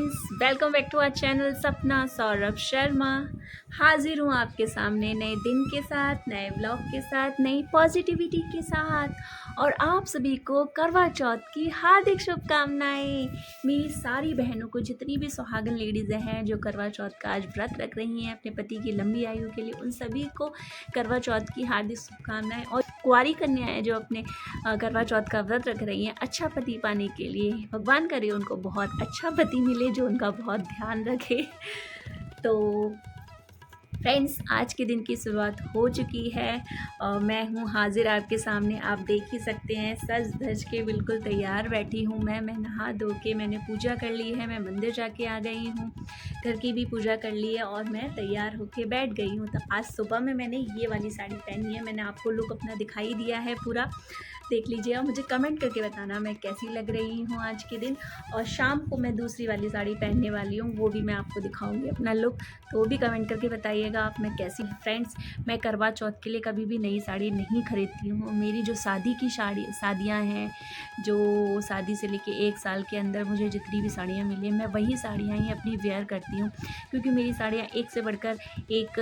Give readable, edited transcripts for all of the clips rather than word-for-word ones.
Friends, welcome back to our channel Sapna Saurabh Sharma. हाजिर हूँ आपके सामने नए दिन के साथ, नए ब्लॉग के साथ, नई पॉजिटिविटी के साथ और आप सभी को करवा चौथ की हार्दिक शुभकामनाएं। मेरी सारी बहनों को, जितनी भी सुहागन लेडीज़ हैं जो करवा चौथ का आज व्रत रख रही हैं अपने पति की लंबी आयु के लिए, उन सभी को करवा चौथ की हार्दिक शुभकामनाएं। और कुंवारी कन्याएं जो अपने करवा चौथ का व्रत रख रही हैं अच्छा पति पाने के लिए, भगवान करे उनको बहुत अच्छा पति मिले जो उनका बहुत ध्यान रखे। तो फ्रेंड्स, आज के दिन की शुरुआत हो चुकी है और मैं हूँ हाजिर आपके सामने। आप देख ही सकते हैं, सज धज के बिल्कुल तैयार बैठी हूँ मैं नहा धो के, मैंने पूजा कर ली है, मैं मंदिर जाके आ गई हूँ, घर की भी पूजा कर ली है और मैं तैयार होके बैठ गई हूँ। तो आज सुबह में मैंने ये वाली साड़ी पहनी है, मैंने आपको लुक अपना दिखाई दिया है पूरा, देख लीजिए और मुझे कमेंट करके बताना मैं कैसी लग रही हूँ आज के दिन। और शाम को मैं दूसरी वाली साड़ी पहनने वाली हूँ, वो भी मैं आपको दिखाऊंगी अपना लुक, तो वो भी कमेंट करके बताइएगा आप मैं कैसी। फ्रेंड्स, मैं करवा चौथ के लिए कभी भी नई साड़ी नहीं खरीदती हूँ। मेरी जो शादी की शादियाँ हैं, जो शादी से लेके 1 साल के अंदर मुझे जितनी भी साड़ियाँ मिली मैं वही साड़ियाँ ही अपनी वेयर करती हूँ, क्योंकि मेरी साड़ियाँ एक से बढ़कर एक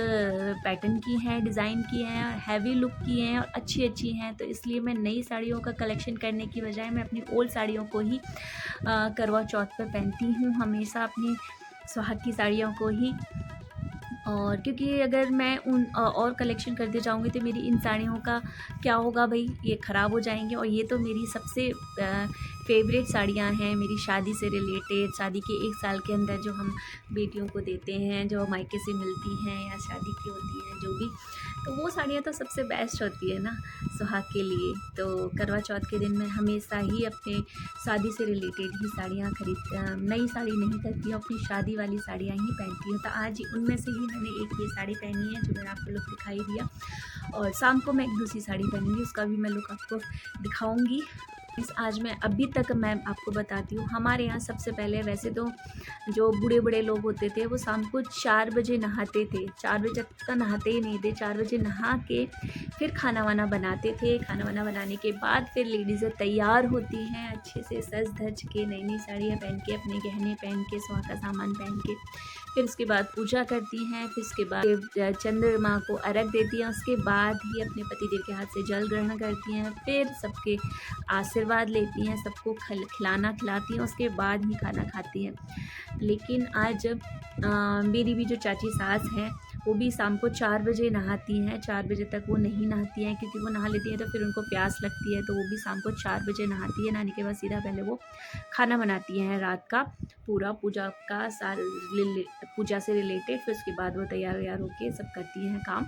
पैटर्न की हैं, डिज़ाइन की हैं, हैवी लुक की हैं और अच्छी अच्छी हैं। तो इसलिए मैं नई साड़ियों का कलेक्शन करने की बजाय मैं अपनी ओल्ड साड़ियों को ही करवा चौथ पर पहनती हूँ, हमेशा अपनी सुहाग की साड़ियों को ही। और क्योंकि अगर मैं उन और कलेक्शन करते जाऊँगी तो मेरी इन साड़ियों का क्या होगा भाई, ये ख़राब हो जाएंगे। और ये तो मेरी सबसे फेवरेट साड़ियाँ हैं, मेरी शादी से रिलेटेड, शादी के 1 साल के अंदर जो हम बेटियों को देते हैं, जो मायके से मिलती हैं या शादी की होती हैं जो भी, तो वो साड़ियाँ तो सबसे बेस्ट होती है ना सुहाग के लिए। तो करवा चौथ के दिन मैं हमेशा ही अपने शादी से रिलेटेड ही साड़ियाँ नई साड़ी नहीं करती हूँ, अपनी शादी वाली साड़ियाँ ही पहनती हूँ। तो आज उनमें से ही मैंने एक ये साड़ी पहनी है जो मैंने आपको लुक दिखाई दिया, और शाम को मैं एक दूसरी साड़ी पहनूंगी, उसका भी मैं लुक आपको दिखाऊंगी। आज मैं अभी तक मैं आपको बताती हूँ, हमारे यहाँ सबसे पहले वैसे तो जो बूढ़े बड़े लोग होते थे वो शाम को 4 बजे नहाते थे, 4 बजे तक तो नहाते ही नहीं थे, 4 बजे नहा के फिर खाना वाना बनाते थे। खाना वाना बनाने के बाद फिर लेडीज़ें तैयार होती हैं अच्छे से सज धज के, नई नई साड़ियाँ पहन के, अपने गहने पहन के, सुहाग का सामान पहन के, फिर उसके बाद पूजा करती हैं, फिर उसके बाद चंद्रमा को अर्घ देती हैं, उसके बाद ही अपने पतिदेव के हाथ से जल ग्रहण करती हैं, फिर सबके आशीर्वाद लेती हैं, सबको खिलाना खिलाती हैं, उसके बाद ही खाना खाती हैं। लेकिन आज मेरी भी जो चाची सास हैं वो भी शाम को 4 बजे नहाती हैं, 4 बजे तक वो नहीं नहाती हैं, क्योंकि वो नहा लेती हैं तो फिर उनको प्यास लगती है, तो वो भी शाम को 4 बजे नहाती है। नहाने के बाद सीधा पहले वो खाना बनाती हैं रात का पूरा, पूजा का पूजा से रिलेटेड, फिर उसके बाद वो तैयार व्यार होके सब करती हैं काम।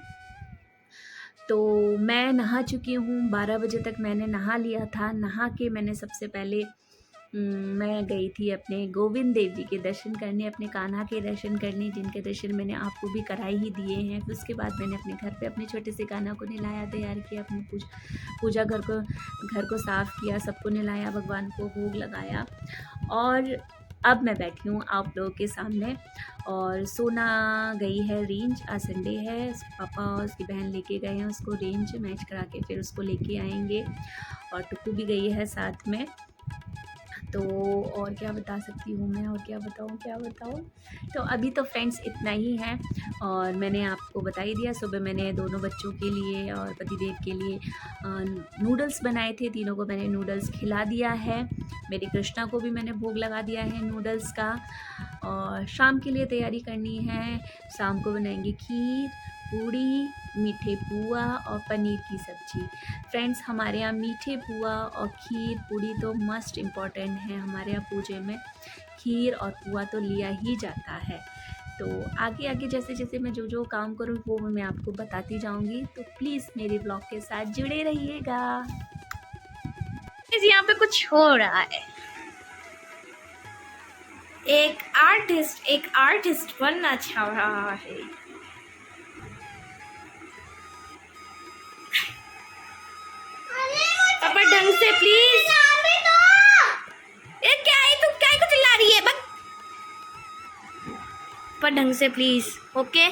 तो मैं नहा चुकी हूँ, 12 बजे तक मैंने नहा लिया था। नहा के मैंने सबसे पहले मैं गई थी अपने गोविंद देव जी के दर्शन करने, अपने कान्हा के दर्शन करने, जिनके दर्शन मैंने आपको भी कराई ही दिए हैं। फिर उसके बाद मैंने अपने घर पे अपने छोटे से कान्हा को नहलाया, तैयार किया, अपनी पूजा घर को साफ़ किया, सबको नहलाया, भगवान को भोग लगाया। और अब मैं बैठी हूँ आप लोगों के सामने। और सोना गई है रेंज, आज संडे है, पापा और उसकी बहन लेके गए हैं उसको रेंज मैच करा के, फिर उसको लेके आएंगे। और टुकू भी गई है साथ में। तो और क्या बता सकती हूँ मैं, और क्या बताऊँ। तो अभी तो फ्रेंड्स इतना ही है, और मैंने आपको बता ही दिया, सुबह मैंने दोनों बच्चों के लिए और पतिदेव के लिए नूडल्स बनाए थे, तीनों को मैंने नूडल्स खिला दिया है। मेरी कृष्णा को भी मैंने भोग लगा दिया है नूडल्स का। और शाम के लिए तैयारी करनी है, शाम को बनाएंगे खीर, पूड़ी, मीठे पुआ और पनीर की सब्ज़ी। फ्रेंड्स, हमारे यहाँ मीठे पुआ और खीर पूड़ी तो मस्ट इम्पॉर्टेंट है, हमारे यहाँ पूजे में खीर और पुआ तो लिया ही जाता है। तो आगे आगे जैसे जैसे मैं जो काम करूँ वो मैं आपको बताती जाऊँगी, तो प्लीज़ मेरे ब्लॉग के साथ जुड़े रहिएगा। यहाँ पे कुछ हो रहा है, एक आर्टिस्ट बनना चाह रहा है। पापा ढंग से प्लीज। ये क्या है, तू क्या को चिल्ला रही है? पापा ढंग से प्लीज, ओके?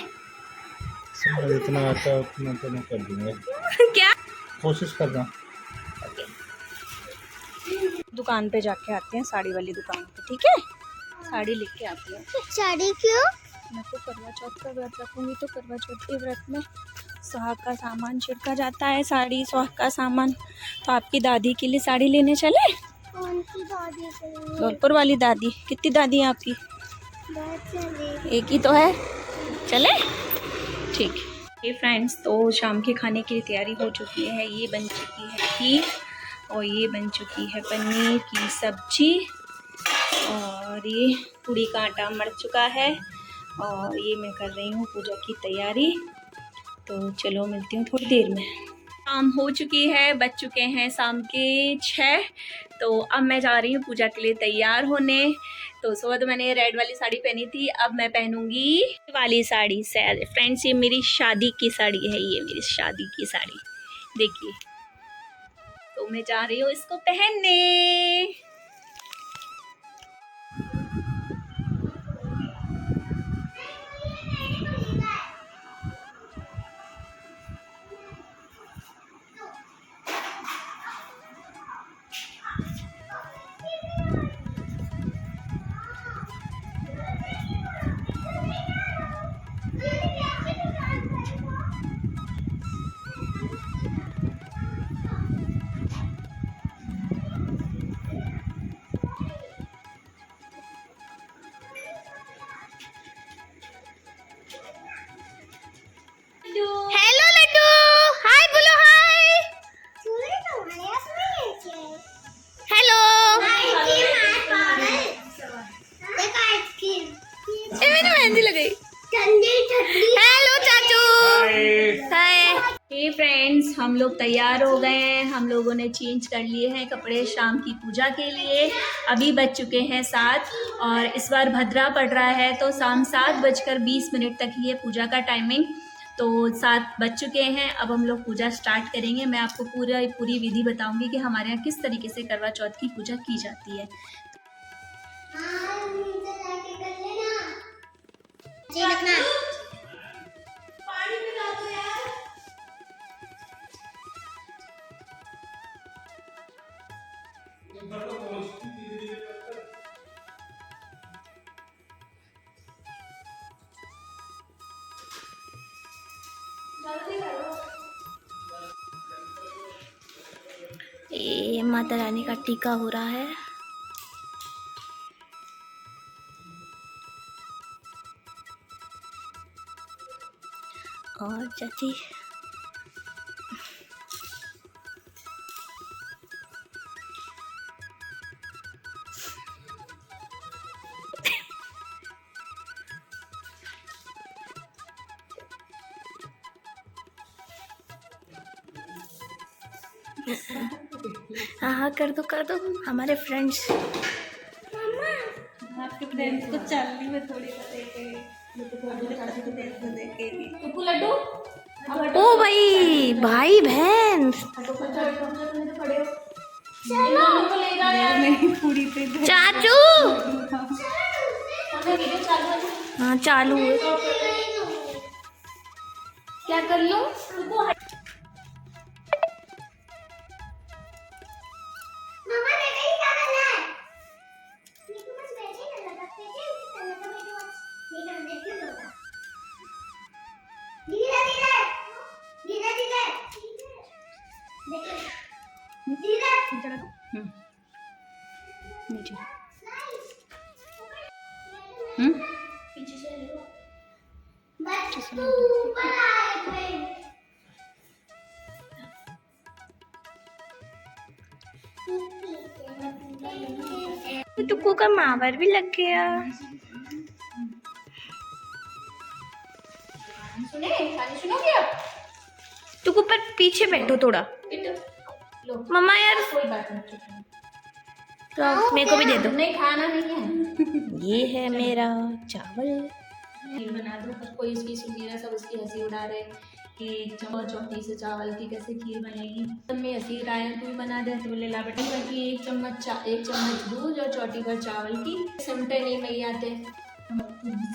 जितना आता है उतना तो मैं कर दूंगा। क्या कोशिश कर रहा हूँ। दुकान पे जाके आते हैं, साड़ी वाली दुकान पे, ठीक है? साड़ी लेके आती हूँ। साड़ी क्यों? मैं तो करवा चौथ का व्रत रखूँगी तो करवा चौथ के व्रत में सुहाग का सामान छिड़का जाता है, साड़ी सुहाग का सामान। तो आपकी दादी के लिए साड़ी लेने चले? कौन सी दादी के लिए? धौलपुर वाली दादी। कितनी दादी है आपकी? एक ही तो है। चले? ठीक है फ्रेंड्स, तो शाम के खाने की तैयारी हो चुकी है। ये बन चुकी है खीर और ये बन चुकी है पनीर की सब्जी और ये पूड़ी का आटा मर चुका है और ये मैं कर रही हूँ पूजा की तैयारी। तो चलो मिलती हूँ थोड़ी देर में। शाम हो चुकी है, बज चुके हैं शाम के 6। तो अब मैं जा रही हूँ पूजा के लिए तैयार होने। तो सुबह तो मैंने रेड वाली साड़ी पहनी थी, अब मैं पहनूंगी वाली साड़ी। फ्रेंड्स, ये मेरी शादी की साड़ी है, ये मेरी शादी की साड़ी देखिए। तो मैं जा रही हूँ इसको पहनने। हेलो लड्डू, हाय बोलो हाय। हेलो। ए मैंने मेहंदी लगाई। हेलो चाचू। हाय। हे फ्रेंड्स, हम लोग तैयार हो गए हैं। हम लोगों ने चेंज कर लिए हैं कपड़े शाम की पूजा के लिए। अभी बज चुके हैं 7 और इस बार भद्रा पड़ रहा है तो शाम 7:20 तक ही है पूजा का टाइमिंग। तो 7 बज चुके हैं, अब हम लोग पूजा स्टार्ट करेंगे। मैं आपको पूरी विधि बताऊंगी कि हमारे यहाँ किस तरीके से करवा चौथ की पूजा की जाती है। ये माता रानी का टीका हो रहा है। और चाची हाँ कर दो हमारे फ्रेंड्स। आपके फ्रेंड्स को चालनी में थोड़ी लड्डू। ओ भाई भाई बहन चाचू। हाँ चालू है। क्या कर लूं? नीचे पीछे से टुक्कू का मावर भी लग गया। टुक्कू पर पीछे बैठो थोड़ा। मम्मा यार कोई बात नहीं, तो मेरे को भी दे दो। नहीं खाना नहीं है। ये है मेरा चावल। खीर बना दो, पर कोई इसकी सुनीरा सब उसकी हंसी उड़ा रहे कि एक चम्मच चौटी से चावल की कैसे खीर बनेगी। तब मैं हंसी उड़ाया, तू भी बना दे। तो बोले ला बेटा कि एक चम्मच दूध और चौटी भर चावल की सिमटे नहीं मई आते।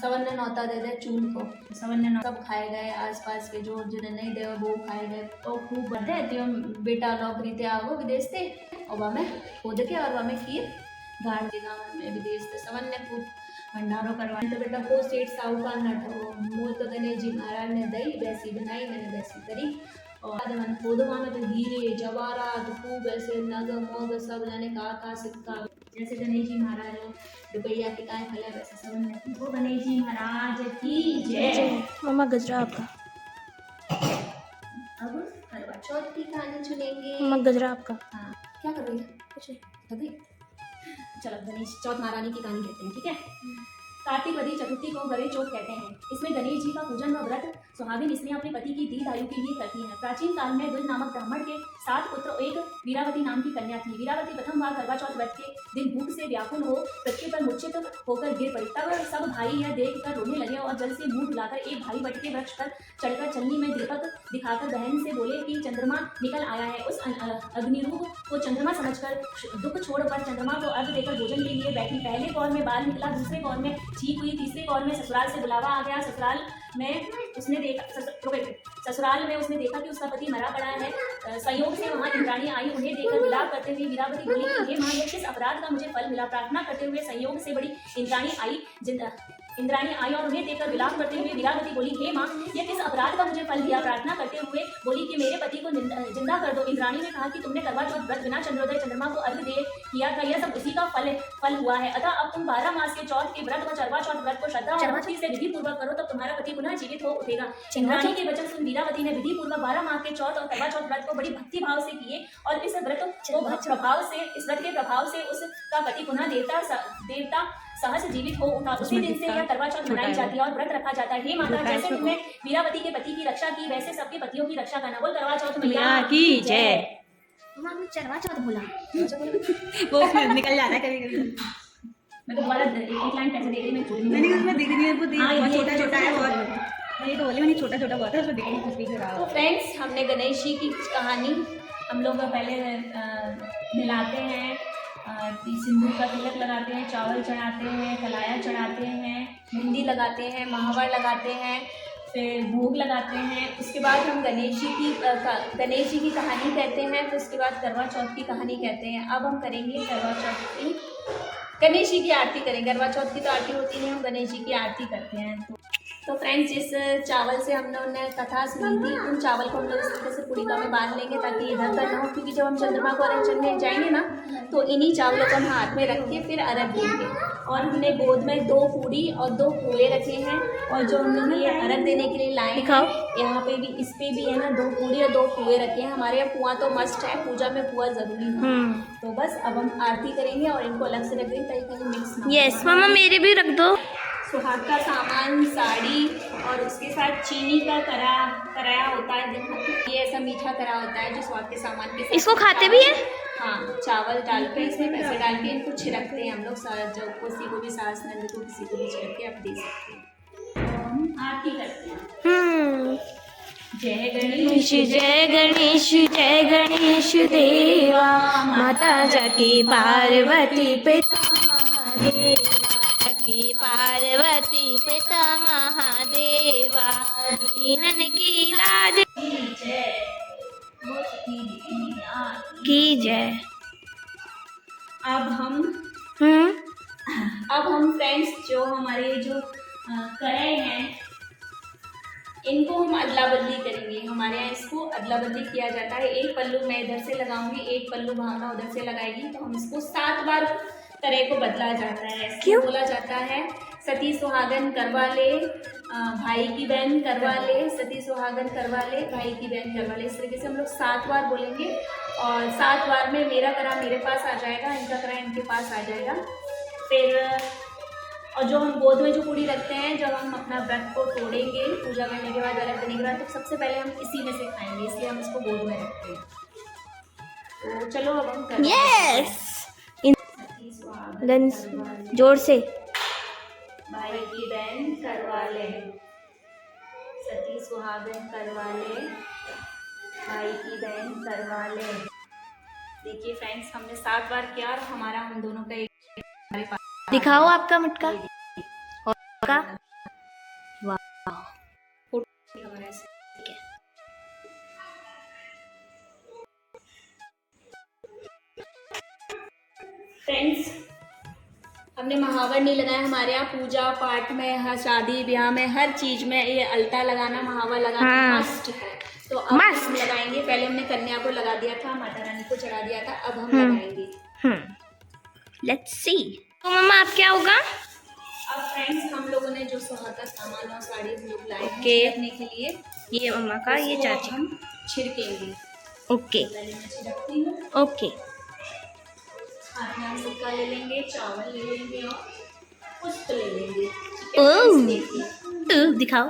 सवन ने नौता दे दे चून को। सवन ने सब खाए गए, आसपास के जो जिन्हें नहीं दे वो खाए गए। तो खूब बढ़े त्यो बेटा नौकरी ते आवो विदेश से और वह में खोद के और वह में खीर गाड़ के गाँव में विदेश से सवन ने खूब भंडारो करवाने तो बेटा को सेठ साहूकार न ठगो, मोर तो गणेश जी महाराज ने दई वैसी बनाई, मैंने वैसी करी। और मन खोदवा में तो हीरे जवाहरात खूब ऐसे नग मोग सब जाने का सिक्का, जैसे गणेश जी महाराज रुपया के काय फले वैसे सब ने। वो गणेश जी महाराज की जय। मम्मा गजरा आपका। अब करवा चौथ की कहानी सुनेंगे। मम्मा गजरा आपका। हाँ, क्या कर रही है? कुछ नहीं। चलो गणेश चौथ महारानी की कहानी कहते हैं, ठीक है। कार्तिक वधी चतुर्थी को गणेश चौथ कहते हैं। इसमें गणेश जी का पूजन व व्रत सुहागिन स्त्रियां अपने पति की दीर्घ आयु के लिए करती हैं। प्राचीन काल में दुल नामक ब्राह्मण के 7 पुत्र एक वीरावती नाम की कन्या थी। वीरावती प्रथम बार करवा चौथ व्रत के दिन भूख से व्याकुल हो पृथ्वी पर मूर्छित होकर गिर पड़ी। तब सब भाई यह देख कर रोने लगे और जल से मुंह धुलाकर एक भाई वट के वृक्ष पर चढ़कर चलनी में दीपक दिखाकर बहन से बोले कि चंद्रमा निकल आया है। उस अग्निरूप को चंद्रमा समझकर दुख छोड़कर चंद्रमा को अर्घ देकर भोजन के लिए बैठी। पहले कौर में बाल निकला, दूसरे कौर में छींक हुई, तीसरे कौर में ससुराल से बुलावा आ गया। ससुराल में उसने देखा कि उसका पति मरा पड़ा है। संयोग से वहां इंद्राणी आई। उन्हें देखकर विलाप करते हुए वीरावती बोली कि हे मां, किस अपराध का मुझे फल मिला। प्रार्थना करते हुए संयोग से बड़ी इंद्राणी आई और उन्हें देखकर विलाप करते हुए वीरावती बोली, हे मां, यह किस अपराध का मुझे फल दिया। प्रार्थना करते हुए बोली कि मेरे पति को जिंदा कर दो। इंद्राणी ने कहा कि तुमने करवा चौथ व्रत बिना चंद्रोदय चंद्रमा को अर्घ दे किया था, यह सब उसी का फल हुआ है। अतः अब तुम 12 मास के चौथ के व्रत व करवा चौथ व्रत को श्रद्धा और भक्ति से विधि पूर्वक करो, तब तुम्हारा पति पुनः जीवित हो उठेगा। इंद्राणी के वचन सुन वीरावती ने विधि पूर्वक 12 माह के चौथ और करवा चौथ व्रत को बड़ी भक्ति भाव से किए और इस व्रत के प्रभाव से उसका पति पुनः देवता सहस जीवित हो उठा। उसी दिन से यह करवा चौथ मनाई जाती है और व्रत रखा जाता है। हे माता, जैसे तुमने वीरावती के पति की रक्षा की, वैसे सबके पतियों की रक्षा करना। बोल करवा चौथ मैया की जय। मम्मा चरवा चौथ बोला। वो निकल जाता है कभी-कभी। मैं तो दोबारा एक लाइन पैसे दे रही, मैं चोरी मैंने उसमें देख रही है, वो बहुत छोटा-छोटा है बहुत। मैं तो बोली मैंने छोटा-छोटा बहुत है, उसमें देख रही कुछ भी खराब। तो फ्रेंड्स, हमने गणेश जी की कहानी हम लोग पहले मिलाते हैं, सिंदूर का तिलक लगाते हैं, चावल चढ़ाते हैं, कलाया चढ़ाते हैं, मेहंदी लगाते हैं, महावर लगाते हैं, फिर भोग लगाते हैं। उसके बाद हम गणेश जी की कहानी कहते हैं, फिर उसके बाद करवा चौथ की कहानी कहते हैं। अब हम करेंगे करवा चौथ की, गणेश जी की आरती करेंगे। करवा चौथ की तो आरती होती नहीं, हम गणेश जी की आरती करते हैं। तो फ्रेंड्स, जिस चावल से हम लोगों ने कथा सुनी थी, उन चावल को हम लोग इस तरीके से पूड़िका में बांध लेंगे ताकि इधर उधर ना हो, क्योंकि जब हम चंद्रमा को अर्घ चढ़ने जाएंगे ना, तो इन्हीं चावलों को हम हाथ में रख के फिर अर्घ देंगे। और हमने गोद में 2 पूड़ी और 2 पुए रखे हैं, और जो हम लोग ये अर्घ देने के लिए लाए हैं, यहाँ पे भी, इस पे भी है ना 2 पूड़ी और 2 पुए रखे हैं। हमारे यहाँ पुआ तो मस्ट है, पूजा में पुआ जरूरी है। तो बस अब हम आरती करेंगे और इनको अलग से रख देंगे ताकि कहीं मिक्स ना हो। यस मम्मा, मेरे भी रख दो। सुहाग का सामान, साड़ी और उसके साथ चीनी का कराया होता है, ये ऐसा मीठा करा होता है जो सुहाग के सामान के साथ। इसको खाते भी है? हाँ, चावल डाल के इसमें पैसे डाल के इनको छिड़कते हैं हम लोग। जो किसी को भी सास नंद को किसी को भी छिड़क के आप दे सकते हैं। तो हम आरती करते हैं। जय गणेश जय गणेश जय गणेश देवा, माता जाकी पार्वती पिता महादेवा, जाकी पार्वती पिता महादेवा, दीनन की लाज की जय। अब हम फ्रेंड्स, जो हमारे जो कढ़ाई हैं, इनको हम अदला बदली करेंगे। हमारे यहाँ इसको अदला बदली किया जाता है। एक पल्लू मैं इधर से लगाऊंगी, एक पल्लू भावना उधर से लगाएगी, तो हम इसको 7 बार तरह को बदला जाता है। क्यों बोला जाता है? सती सुहागन करवा ले, भाई की बहन करवा ले, सती सुहागन करवा ले, भाई की बहन करवा ले। इस तरीके से हम लोग 7 बार बोलेंगे, और 7 बार में मेरा करा मेरे पास आ जाएगा, इनका करा इनके पास आ जाएगा। फिर और जो हम गोद में जो पूड़ी रखते हैं, जब हम अपना व्रत को तोड़ेंगे पूजा करने के बाद, अर्घ देने के बाद, तो सबसे पहले हम इसी में से खाएंगे, इसलिए हम इसको गोद में रखते हैं। तो चलो अब हम करते हैं। जोर से। भाई की बहन करवा ले, सती सुहागन करवा ले, भाई की बहन करवा ले। देखिए फ्रेंड्स, हमने 7 बार किया और हमारा हम दोनों का एक हमारे पास। दिखाओ आपका मटका और का। वाह, फ्रेंड्स, हमने महावर नहीं लगाया। हमारे यहाँ पूजा पाठ में, हर शादी ब्याह में, हर चीज में ये अलता लगाना, महावर लगाना हाँ। मस्ट है। तो अब मस्त। हम लगाएंगे। पहले हमने कन्या को लगा दिया था, माता रानी को चढ़ा दिया था, अब हम लगाएंगे। Let's see. तो मम्मा अब क्या होगा? अब फ्रेंड्स हम लोगों ने जो सुहाग का सामान और साड़ी हम लोग लाए हैं ओके। रखने के लिए, ये मम्मा का, ये उसको चाची। हम छिड़केंगे। ओके पहले मैं छिड़कती हूँ। ओके। हाथ में हम सिक्का ले लेंगे, चावल ले लेंगे और पुष्प ले लेंगे। ओह, दिखाओ।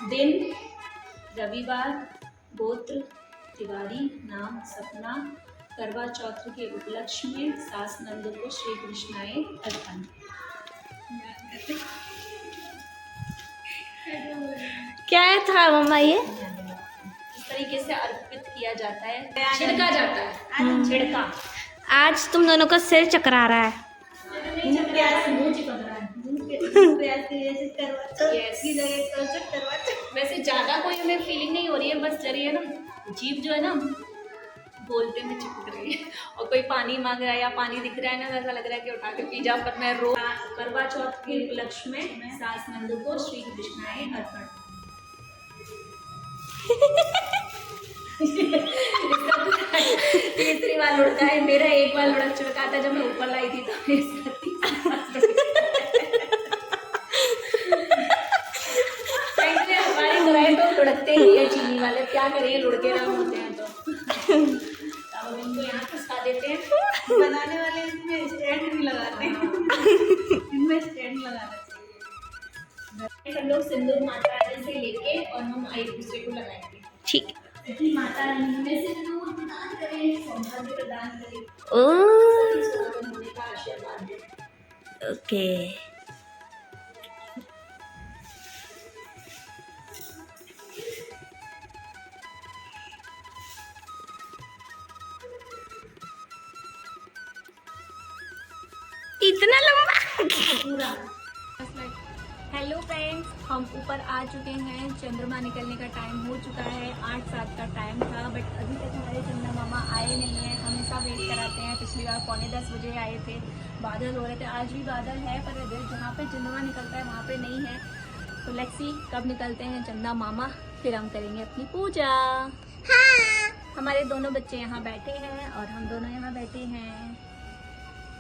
दिन रविवार, गोत्र तिवारी, नाम सपना, करवा चौथ के उपलक्ष्य में सास नंद को श्री कृष्णाय अर्पण। क्या था मम्मा ये? इस तरीके से अर्पित किया जाता है, छिड़का जाता है। छिड़का। आज तुम दोनों का सिर चकरा रहा है। मुंह चिपक रहा है। Yes. वैसे ज्यादा कोई हमें फीलिंग नहीं हो रही है, बस जरिए है ना, जीभ जो है ना बोलते में चिपक रही है। और कोई पानी मांग रहा है या पानी दिख रहा है ना, ऐसा लग रहा है कि उठा के पी जाओ। पर मैं करवा चौथ के उपलक्ष्य में सास नंद को श्री कृष्णाय अर्पण। तीसरी बार लुढ़का है मेरा। एक बार लुढ़क चुका था जब मैं ऊपर लाई थी, तो इसका तीसरा हमारी बुराई तो लुढ़कते ही है चीनी वाले, क्या करें, लुढ़के रंग होते हैं। तो अब इनको यहाँ फंसा देते हैं। बनाने वाले इसमें स्टैंड भी लगाते हैं। इनमें स्टैंड लगाना चाहिए। सब लोग सिंदूर माता रानी से लेके और हम एक दूसरे को लगाएंगे। ठीक। कि माता रानी में सिंदूर प्रदान करें, सौभाग्य प्रदान करें, ओह, सभी सुहागन होने का आशीर्वाद दें। ओके। इतना लंबा। हेलो फ्रेंड्स, हम ऊपर आ चुके हैं। चंद्रमा निकलने का टाइम हो चुका है। 8-7 का टाइम था, बट अभी तक हमारे चंद्रमा मामा आए नहीं हैं। हमेशा वेट कराते हैं। पिछली बार 9:45 बजे आए थे। बादल हो रहे थे, आज भी बादल है, पर जहाँ पे चंद्रमा निकलता है वहाँ पे नहीं है। तो लेट्स सी कब निकलते हैं चंदा मामा, फिर हम करेंगे अपनी पूजा। हाँ। हमारे दोनों बच्चे यहाँ बैठे हैं और हम दोनों यहाँ बैठे हैं,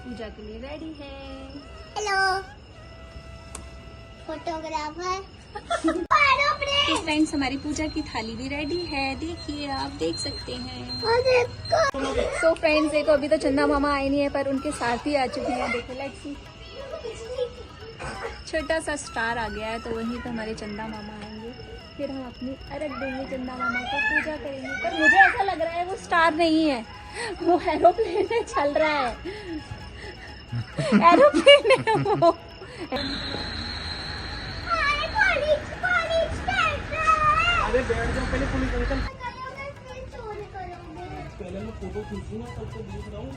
पूजा के लिए रेडी हैं। Hello photographer. तो फ्रेंड्स, हमारी पूजा की थाली भी रेडी है, देखिए, आप देख सकते हैं। तो फ्रेंड्स देखो, अभी तो चंदा मामा आए नहीं है, पर उनके साथी आ चुके हैं। देखो, लेट्स सी, छोटा सा स्टार आ गया है, तो वहीं पे हमारे चंदा मामा आएंगे। फिर हम अपनी अर्घ देंगे, चंदा मामा को पूजा करेंगे। पर मुझे ऐसा लग रहा है वो स्टार नहीं है, वो एरोप्लेन में चल रहा है। एरोप्लेन है वो। अरे बैठ जाओ, पहले पुलिस अंकल। पहले मैं फोटो खींचूंगा, तब तो देख रहा हूँ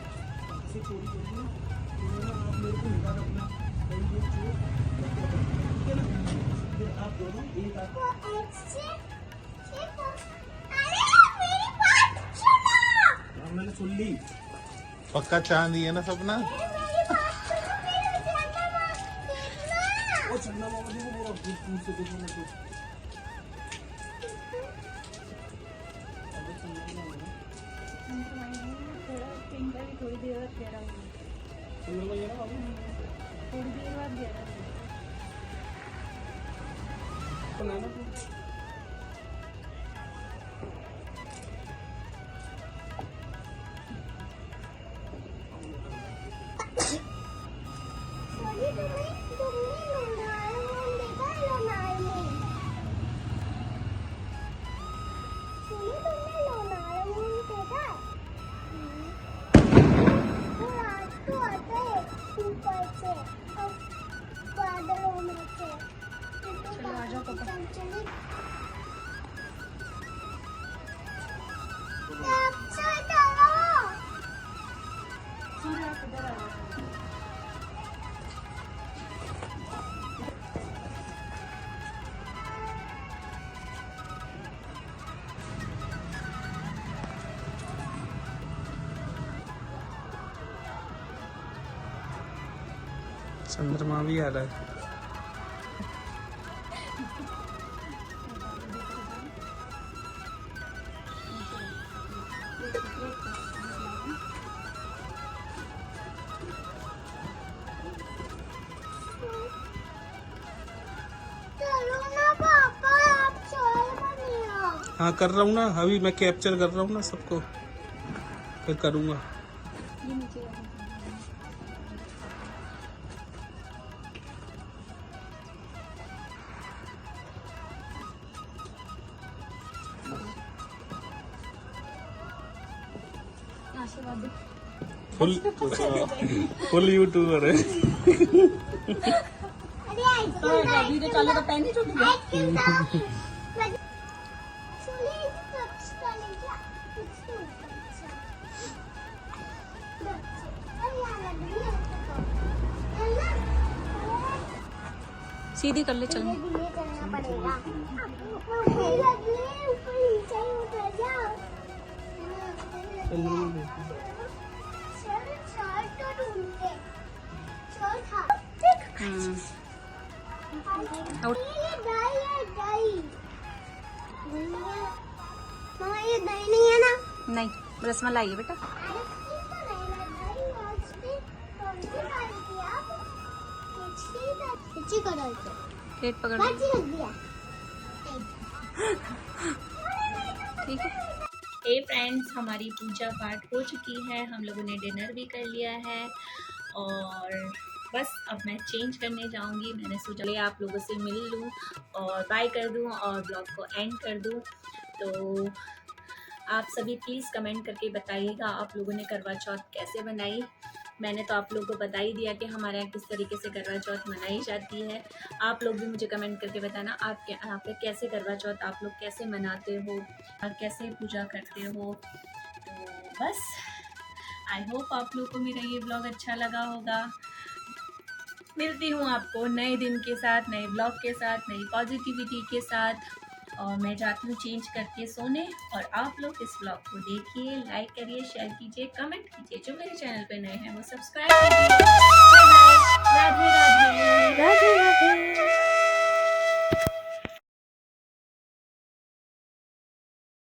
इसे चोरी करूँगा। आप मेरे को निकाल रखना, ठीक है ना? फिर आप दोनों एक मैंने सुन ली। पक्का चांद ही है ना सपना? वो चंदा मामा जी को बोलो, दूर से देखो ना तो। थोड़ी देर बाद गहरा थोड़ी देर बाद गहरा चंद्रमा भी आ रहा है। हाँ कर रहा हूँ ना, अभी मैं कैप्चर कर रहा हूँ ना सबको, फिर करूँगा। फुल यूट्यूबर है। सीधी कर ले, चल। ये दही नहीं है ना? नहीं, रसमलाई है बेटा। प्लेट पकड़ लो। ठीक है। हे फ्रेंड्स, हमारी पूजा पाठ हो चुकी है, हम लोगों ने डिनर भी कर लिया है और बस अब मैं चेंज करने जाऊंगी। मैंने सोचा ले आप लोगों से मिल लूं और बाय कर दूं और ब्लॉग को एंड कर दूं। तो आप सभी प्लीज़ कमेंट करके बताइएगा आप लोगों ने करवा चौथ कैसे बनाई। मैंने तो आप लोगों को बता ही दिया कि हमारे यहाँ किस तरीके से करवा चौथ मनाई जाती है। आप लोग भी मुझे कमेंट करके बताना आप यहाँ पे कैसे करवा चौथ आप लोग कैसे मनाते हो और कैसे पूजा करते हो। तो बस आई होप आप लोग को मेरा ये ब्लॉग अच्छा लगा होगा। मिलती हूँ आपको नए दिन के साथ, नए ब्लॉग के साथ, नई पॉजिटिविटी के साथ। और मैं जाती हूँ चेंज करके सोने और आप लोग इस ब्लॉग को देखिए, लाइक करिए, शेयर कीजिए, कमेंट कीजिए। जो मेरे चैनल पे नए हैं वो सब्सक्राइब कीजिए। Bye bye, Radhe Radhe, Radhe Radhe.